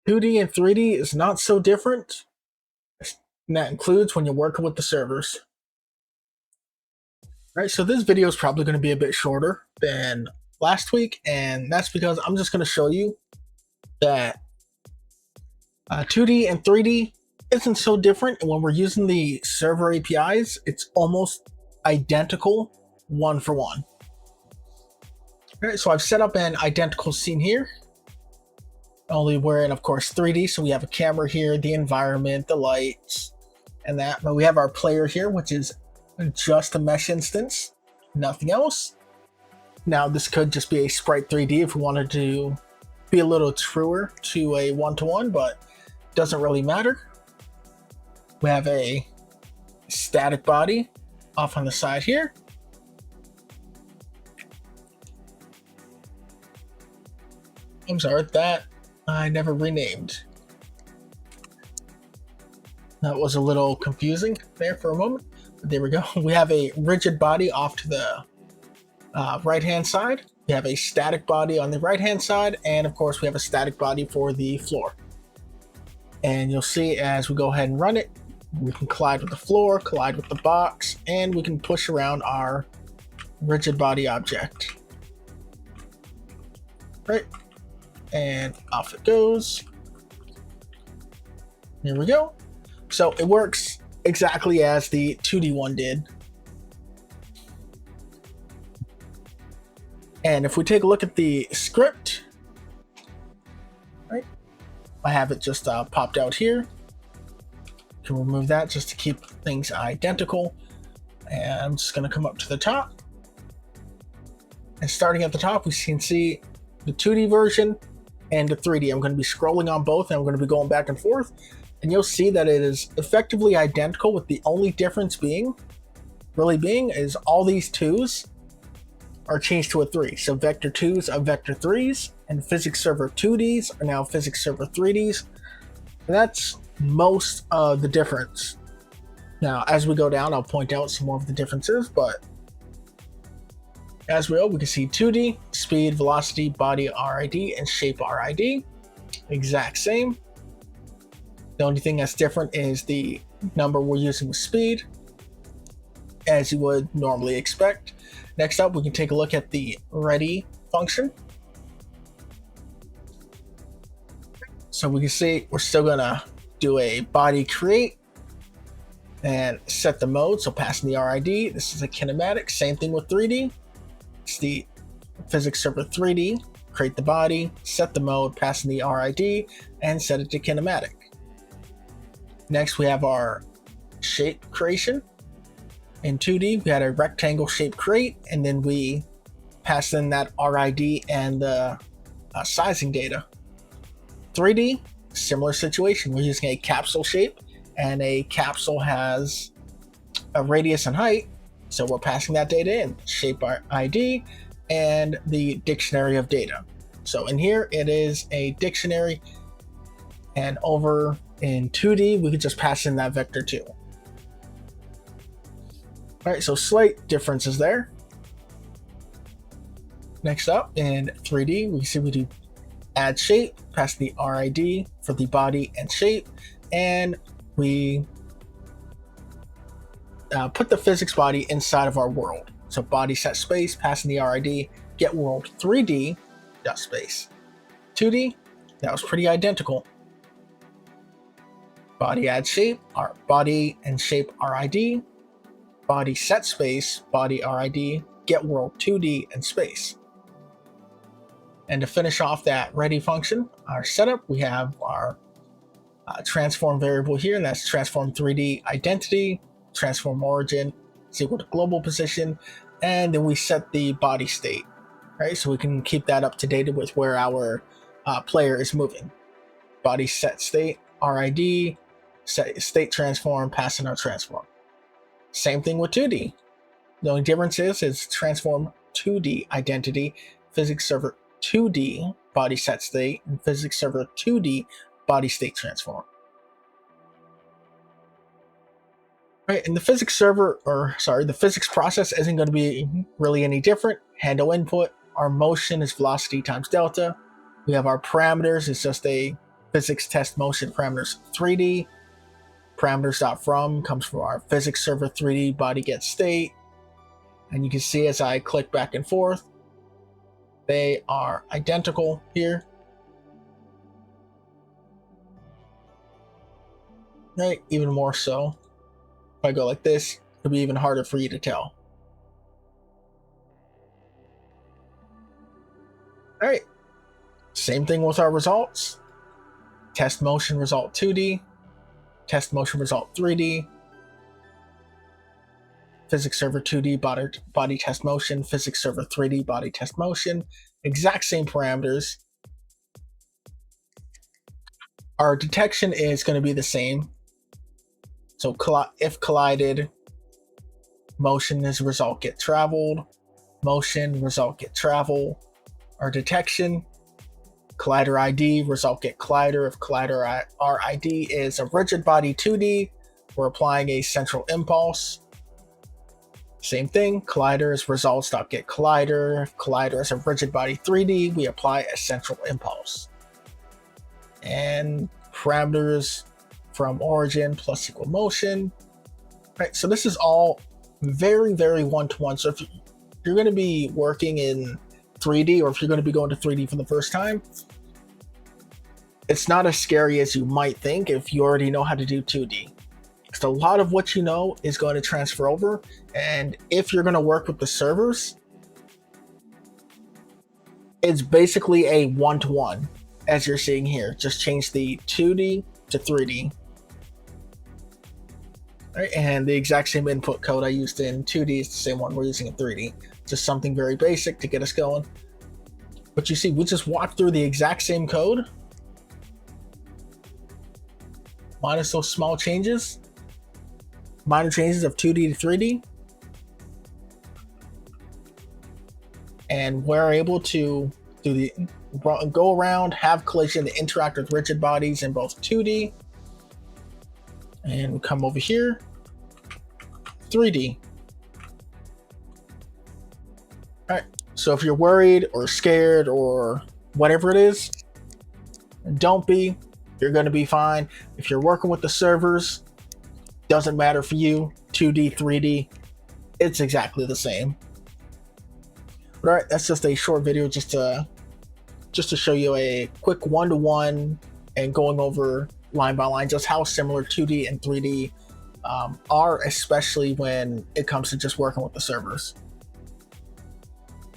2D and 3D is not so different, and that includes when you're working with the servers. Right, so this video is probably going to be a bit shorter than last week, and that's because I'm just going to show you that 2D and 3D isn't so different, and when we're using the server APIs, it's almost identical one for one. All right, so I've set up an identical scene here, only we're in, of course, 3D, so we have a camera here, the environment, the lights, and that, but we have our player here, which is just a mesh instance, nothing else. Now this could just be a sprite 3D if we wanted to be a little truer to a one-to-one, but it doesn't really matter. We have a static body off on the side here. I'm sorry, that I never renamed. That was a little confusing there for a moment. There we go. We have a rigid body off to the right hand side. We have a static body on the right hand side, and of course we have a static body for the floor. And you'll see as we go ahead and run it, we can collide with the floor, collide with the box, and we can push around our rigid body object. Right, and off it goes. Here we go. So it works exactly as the 2D one did. And if we take a look at the script, right, I have it just popped out here. Can remove that just to keep things identical. And I'm just going to come up to the top. And starting at the top, we can see the 2D version and the 3D. I'm going to be scrolling on both, and I'm going to be going back and forth. And you'll see that it is effectively identical, with the only difference being is all these 2's are changed to a 3. So vector 2's are vector 3's, and PhysicsServer2D's are now PhysicsServer3D's. And that's most of the difference. Now, as we go down, I'll point out some more of the differences, but as we go, we can see 2D, speed, velocity, body RID, and shape RID. Exact same. The only thing that's different is the number we're using with speed, as you would normally expect. Next up, we can take a look at the ready function. So we can see we're still gonna do a body create and set the mode, so passing the RID. This is a kinematic, same thing with 3D. It's the PhysicsServer3D, create the body, set the mode, passing the RID, and set it to kinematic. Next, we have our shape creation. In 2D, we had a rectangle shape create, and then we passed in that RID and the sizing data. 3D, similar situation. We're using a capsule shape, and a capsule has a radius and height, so we're passing that data in, shape ID, and the dictionary of data. So in here, it is a dictionary, and over in 2D, we could just pass in that vector 2. All right, so slight differences there. Next up, in 3D, we can see we do add shape, pass the RID for the body and shape, and we put the physics body inside of our world. So body set space, passing the RID, get world 3D dot space. 2D, that was pretty identical. Body add shape, our body and shape RID, body set space, body RID, get world 2D and space. And to finish off that ready function, our setup, we have our transform variable here, and that's transform 3D identity, transform origin is equal to global position, and then we set the body state, right? So we can keep that up to date with where our player is moving. Body set state, RID, set state transform, passing our transform. Same thing with 2D. The only difference is transform 2D identity, PhysicsServer2D body set state, and PhysicsServer2D body state transform. Right, and the physics server, the physics process isn't going to be really any different. Handle input, our motion is velocity times delta. We have our parameters, it's just a physics test motion parameters 3D. Parameters.from comes from our PhysicsServer3D body get state. And you can see as I click back and forth, they are identical here. Right, even more so. If I go like this, it'll be even harder for you to tell. All right, same thing with our results. Test motion result 2D, test motion result 3D, PhysicsServer2D body test motion, PhysicsServer3D body test motion, exact same parameters. Our detection is going to be the same. So if collided, motion is result get traveled, motion result get travel. Our detection, collider ID, result get collider. If collider RID is a rigid body 2D, we're applying a central impulse. Same thing, collider is results.get collider. If collider is a rigid body 3D, we apply a central impulse. And parameters from origin plus equal motion. Right, so this is all very, very one-to-one. So if you're going to be working in 3D, or if you're going to be going to 3D for the first time, it's not as scary as you might think if you already know how to do 2D. Because a lot of what you know is going to transfer over, and if you're going to work with the servers, it's basically a one-to-one, as you're seeing here. Just change the 2D to 3D. Right, and the exact same input code I used in 2D is the same one we're using in 3D. Just something very basic to get us going. But you see, we just walked through the exact same code, minus those small changes, minor changes of 2D to 3D. And we're able to go around, have collision, to interact with rigid bodies in both 2D. And we come over here, 3D. All right, so if you're worried or scared or whatever it is, don't be. You're going to be fine. If you're working with the servers, doesn't matter for you, 2D, 3D, it's exactly the same. But all right, that's just a short video just to show you a quick one-to-one and going over line by line just how similar 2D and 3D are, especially when it comes to just working with the servers.